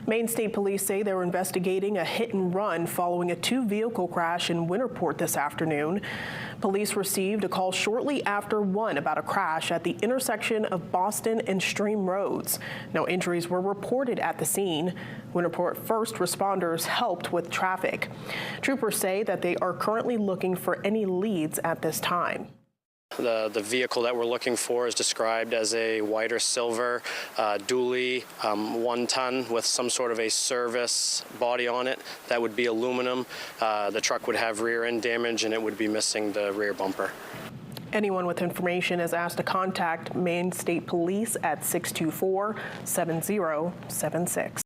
Maine State Police say they're investigating a hit and run following a two-vehicle crash in Winterport this afternoon. Police received a call shortly after 1 about a crash at the intersection of Boston and Stream Roads. No injuries were reported at the scene. Winterport first responders helped with traffic. Troopers say that they are currently looking for any leads at this time. The vehicle that we're looking for is described as a white or silver dually 1 ton with some sort of a service body on it. That would be aluminum. The truck would have rear end damage and it would be missing the rear bumper. Anyone with information is asked to contact Maine State Police at 624-7076.